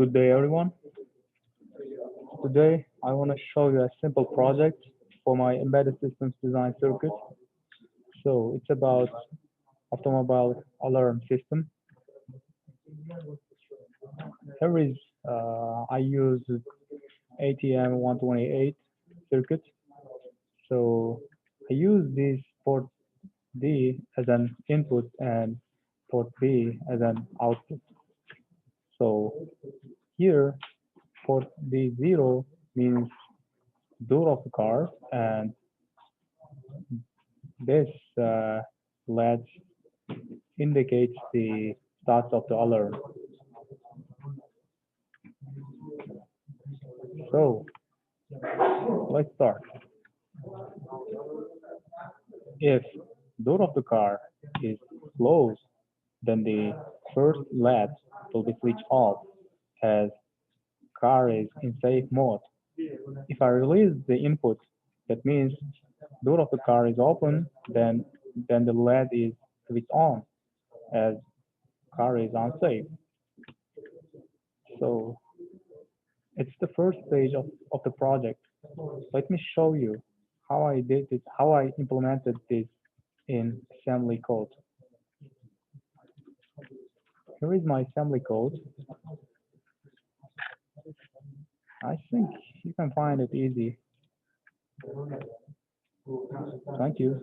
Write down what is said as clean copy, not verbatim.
Good day, everyone. Today, I want to show you a simple project for my embedded systems design circuit. So it's about automobile alarm system. Here is I use ATM128 circuit. So I use this port D as an input and port B as an output. So here port D0 means door of the car, and this latch indicates the start of the alarm. So let's start. If door of the car is closed, then the first latch will be switched off as car is in safe mode. If I release the input, that means door of the car is open, then the latch is switched on as car is unsafe. So it's the first stage of the project. Let me show you how I did it, how I implemented this in assembly code. Here is my assembly code. I think you can find it easy. Thank you.